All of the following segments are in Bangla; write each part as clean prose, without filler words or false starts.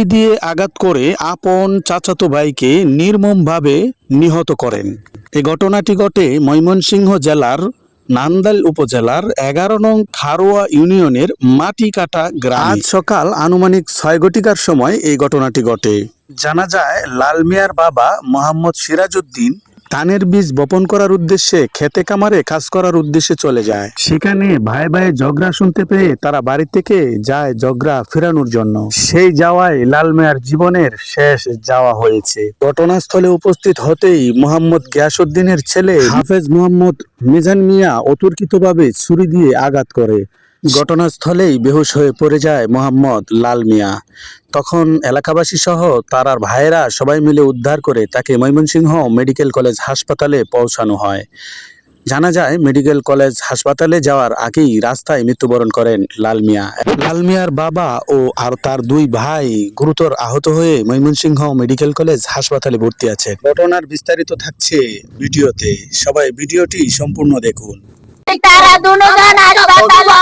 ছুরি দিয়ে আঘাত করে আপন চাচাতো ভাইকে নির্মমভাবে নিহত করেন। এই ঘটনাটি ঘটে ময়মনসিংহ জেলার নান্দাইল উপজেলার ১১ নং খারোয়া ইউনিয়নের মাটিকাটা গ্রামে। আজ সকাল আনুমানিক ৬ ঘটিকার সময় এই ঘটনাটি ঘটে। জানা যায় লাল মিয়ার বাবা মোহাম্মদ সিরাজউদ্দিন ধানের বীজ বপন করার উদ্দেশ্যে খেতে কামারে কাজ করার উদ্দেশ্যে চলে যায়। সেখানে ভাই ভাই ঝগড়া শুনতে পেয়ে তারা বাড়ি থেকে যায় ঝগড়া ফেরানোর জন্য। সেই যাওয়ায় লাল মিয়ার জীবনের শেষ যাওয়া হয়েছে। ঘটনাস্থলে উপস্থিত হতেই মোহাম্মদ গিয়াসউদ্দিনের ছেলে হাফেজ মোহাম্মদ মিজান মিয়া অতর্কিতভাবে ছুরি দিয়ে আঘাত করে। ঘটনাস্থলেই বেহুশ হয়ে পড়ে যায় মোহাম্মদ লাল মিয়া। তখন এলাকাবাসী সহ তার ভাইয়েরা সবাই মিলে উদ্ধার করে তাকে ময়মনসিংহ মেডিকেল কলেজ হাসপাতালে পৌঁছানো হয়। জানা যায় মেডিকেল কলেজ হাসপাতালে যাওয়ার আগেই রাস্তায় মৃত্যুবরণ করেন লাল মিয়া। লাল মিয়ার বাবা ও তার দুই ভাই গুরুতর আহত হয়ে ময়মনসিংহ মেডিকেল কলেজ হাসপাতালে ভর্তি আছে। ঘটনার বিস্তারিত থাকছে ভিডিওতে, সবাই ভিডিওটি সম্পূর্ণ দেখুন। তারা দুজন হাসপাতালে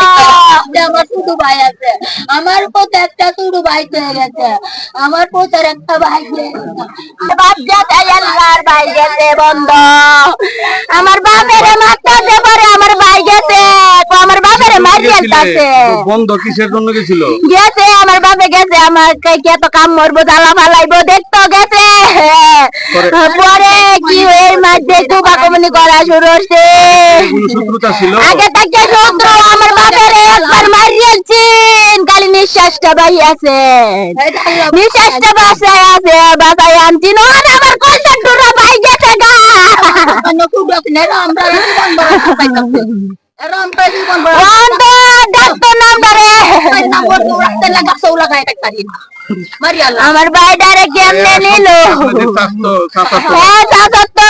আমার ছোট ভাই আছে, আমার পোতে একটা ছোট ভাই হয়ে গেছে, আমার পোতের একটা ভাই বাপ গেছে, আল্লাহর ভাই গেছে বন্ধ, আমার বাপের মারতে পারে, আমার ভাই গেছে, আমার বাপের মারিয়াছে বন্ধ কিসের জন্য গেছিল? গেছে আমার বাপে গেছে, আমার কে তো কাম মরবো, জ্বালা ফালাইবো দেখতো গেছে। পরে কি এর মধ্যে কুবাকুমনি করা শুরু হচ্ছে। আগে থেকে শত্রু আমার বাপের একবার মারিয়েছেন, খালি নিঃশ্বাসটা বাই আছে, নিঃশ্বাসটা বাসায় আছে, বাসায় আনছি না আমার কন্ট্রাক্টর ভাই গেছে গা। আমার ভাই ডারে কেমনে নিল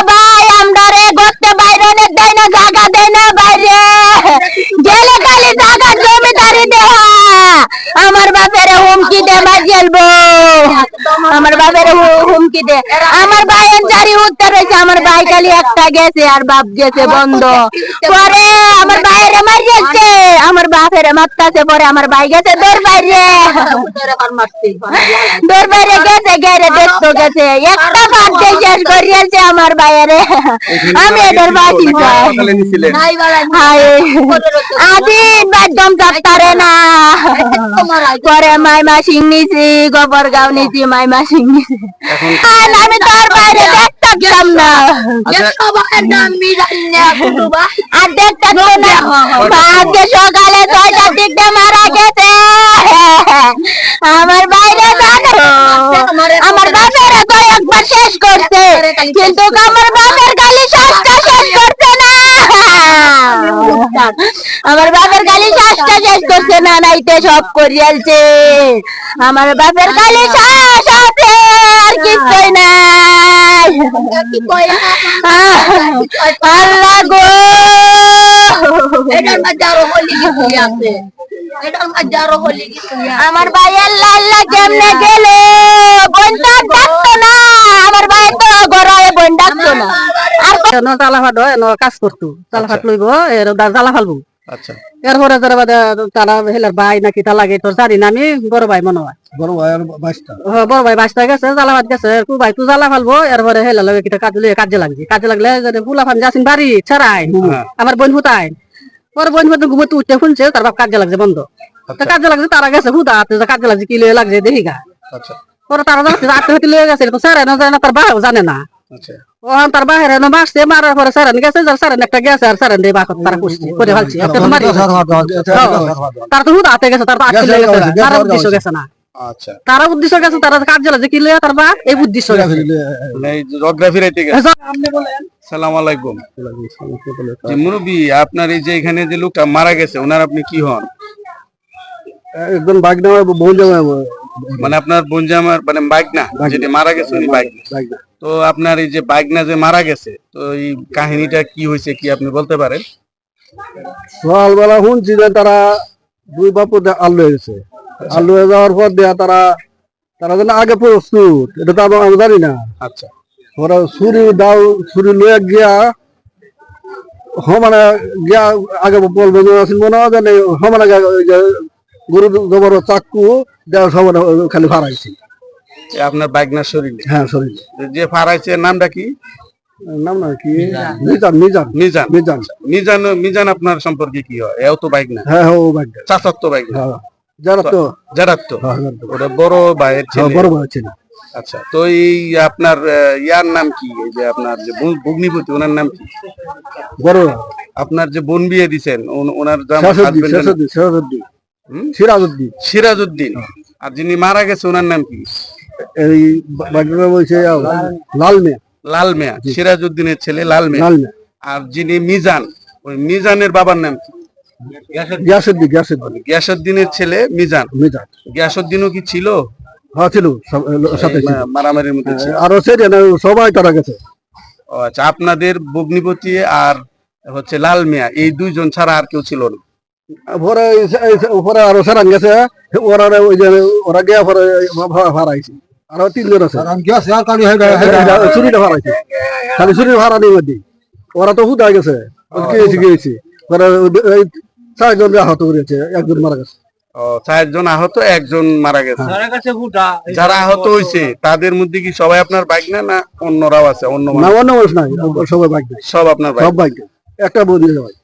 ভাই, আমরারে গড়তে বাইরে অনেক দেয় না, জায়গা দেয় না, বাইরে গেলে খালি জায়গা জমিদারি দেওয়া। আমার বাপের হুমকি দে মার গেলবো, আমার বাপের হুমকি দে, আমার ভাই জারি উত্তর হয়েছে, আমার ভাই খালি একটা গেছে আর বাপ গেছে বন্ধ। পরে আমার ভাইয়ের মার গেছে, আমার বাপের মারতাছে, পরে আমার ভাই গেছে দৌড় বাইরে, দৌড় বাইরে গেছে, গেরে দেখতো গেছে, একটা বাদ দিয়ে শেষ করিয়েছে আমার ভাইয়ের। আমি এদের বাঁচি আদি একদম চাপতারে না। পরে মাইমা সিং নিছি, গোবর গাঁও নিছি, মাইমা সিং নিছি, আমি তোর বাইরে দেখতাম না, আর দেখতাম না। আজকে সকালে ৬টার দিকটা মারা গেছে আমার বাইরে, জানো আমার বাপের তো একবার শেষ করছে, কিন্তু আমার বাপের খালি শ্বাসটা শেষ করছে না, আমার বাপের খালি শ্বাসটা শেষ করছে না, নাইতে সব করিয়ালছে। আমার বাপের খালি শ্বাস আছে আর কিছুই নাই। আল্লাহ গো, আমার ভাই আল্লাহ আল্লাহ কেমনে গেল, বোন ডাকতো না, আমার ভাই তো গড়ায় বোন ডাকতো না। আর তালাফাট হয় কাজ করতো, তালাফাট লইব জ্বালা ফালবো। আচ্ছা, এরপরে তারা হেলার ভাই নাকি তা লাগে তোর জানি না, আমি বড় ভাই মনে হয়, বড় ভাই আর বাইশটা, বড় ভাই বাসটা গেছে, জ্বালাফাট গেছে, তু ভাই তুই জ্বালা ফালবো। এরপরে হেলার লগে কিটা কাজে লাগছে, কাজে লাগলে ফুলা ফান যাচ্ছেন বাড়ি ছাড়াই, আমার বোন ফুটাই, পরে বোন ফুটে ঘুমোতে উঠতে শুনছে তার বাপ কাজে লাগছে বন্ধ, কাজে লাগছে, তারা গেছে ফুটা কাজে লাগছে, কি লয়ে লাগছে দেখি গা। পরে তারা যাচ্ছে আটকে হইতে লয়ে গেছে, স্যার না জানে না, তার বাও জানে না, ও তার বাহিরে মারছে, মারার পরে স্যার গেছে, স্যার একটা গেছে, আর স্যার দিয়ে বাক তারা করছে করে ফেলছে, তার তো হুদা হাতে গেছে, তার তো আটকে লেগে গেছে, তার উদ্দেশ্য গেছে না, তারা উদ্দেশ্য গেছে, তারা কাজে লাগছে কি লয়ে তার বা এই উদ্দেশ্য গেছে। সালাম আলাইকুম মুরব্বী, আপনার এই যে এখানে যে লোকটা মারা গেছে, ওনার আপনি কি হন? একজন বাইক না, বোন জামাই, মানে আপনার বোন জামার মানে বাইক না, যেটা মারা গেছে উনি বাইক না। তো আপনার এই যে বাইক না যে মারা গেছে, তো এই কাহিনীটা কি হয়েছে কি আপনি বলতে পারেন? সকালবেলা শুনছি যে তারা দুই বাপু আলু হয়েছে, আলু হয়ে যাওয়ার পর দেয়া তারা যেন আগে প্রস্তুত, এটা তো আমি জানি না। আচ্ছা, ওরা ছুরি লয়ে গিয়া মানে গিয়া আগে বলবে মনে হয় জানে, মানে গরু গোবর চাকু দেওয়ার সময় খালি ভাড়াইছি, আপনার বাইকনার শরীরে? হ্যাঁ শরীরে। যে ফারাইছে নামটা কি? নাম না কি মিজান মিজান মিজান। মিজান। মিজান মিজান আপনার সম্পর্কে কি হয়? এও তো বাইক না, হ্যাঁ হ্যাঁ ও বাইকটা চাচাতো বাইক না, হ্যাঁ যারা তো যারার তো হ্যাঁ যারা তো। ওটা বড় ভাইয়ের হ্যাঁ, ছেলে। বড় বড় ছিল। আচ্ছা, তো এই আপনার ইয়ার নাম কি? এই যে আপনার যে ভগ্নিপতি ওনার নাম কি? বড় আপনার যে বোন বিয়ে দিছেন ওনার সিরাজউদ্দিন হাজবেন্ডের সিরাজউদ্দিন সিরাজউদ্দিন হুম? সিরাজউদ্দিন। সিরাজউদ্দিন। আর যিনি মারা গেছে ওনার নাম কি? এই বাইকটা বলছে লাল মিয়া। লাল মিয়া, সিরাজউদ্দিনের ছেলে লাল মিয়া। লাল মিয়া আর যিনি মিজান, ওই মিজানের বাবার নাম কি? গিয়াসউদ্দিন গিয়াসউদ্দিন গিয়াসউদ্দিনের ছেলে মিজান। মিজান। গিয়াসউদ্দিনও কি ছিল হ্যাঁ ছিল সাথে ছিল। মারামারির মধ্যে ছিল? আরো সেটা না সবাই তারা গেছে। ও আচ্ছা, আপনাদের ভগ্নিপতি আর হচ্ছে লাল মিয়া এই দুইজন ছাড়া আর কেউ ছিল না? পরে পরে আরো সারান গেছে ওরা ওই যে ওরা গিয়া পরে ভাড়াইছে আরো 3 জন আছে চুরিটা ভাড়াইছে খালি চুরির ভাড়া নেই মধ্যে ওরা তো হুদা গেছে গিয়েছি পরে 4 জন আহত করেছে, 1 জন মারা গেছে। ও 4 জন আহত, 1 জন মারা গেছে। যারা আহত হয়েছে তাদের মধ্যে কি সবাই আপনার বাইক না, না অন্যরাও আছে? অন্য না মানুষ? অন্য মানুষ নাই, সবাই বাইক নাই, সব আপনার বাইক? সব বাইক নাই। একটা বই নিয়ে যাওয়াই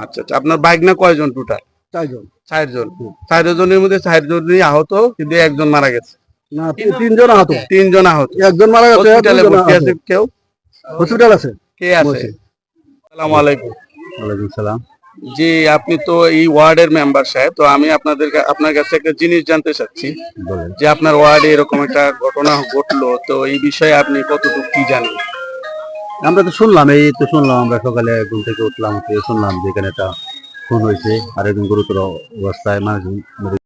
আচ্ছা আচ্ছা, আপনার বাইক না কয়জন টোটাল? 4 জন। 4 জন। 4 জনের মধ্যে 4 জনই আহত, কিন্তু 1 জন মারা গেছে। না 3 জন আহত, 3 জন আহত। 1 জন মারা গেছে, 2 হসপিটালে জন ভর্তি আছে আছে কেউ? হসপিটাল আছে। কে আছে? আসসালামু আলাইকুম। ওয়ালাইকুম সালাম। জি, আপনি তো এই ওয়ার্ডের মেম্বার সাহেব, তো আমি আপনার কাছে একটা জিনিস জানতে চাচ্ছি যে আপনার ওয়ার্ডে এরকম একটা ঘটনা ঘটলো, তো এই বিষয়ে আপনি কতটুকু কি জানেন? আমরা তো শুনলাম, এই তো শুনলাম, আমরা সকালে ঘুম থেকে উঠলাম, শুনলাম যে এখানে একটা খুন হয়েছে আর একজন গুরুতর অবস্থায় মানুষ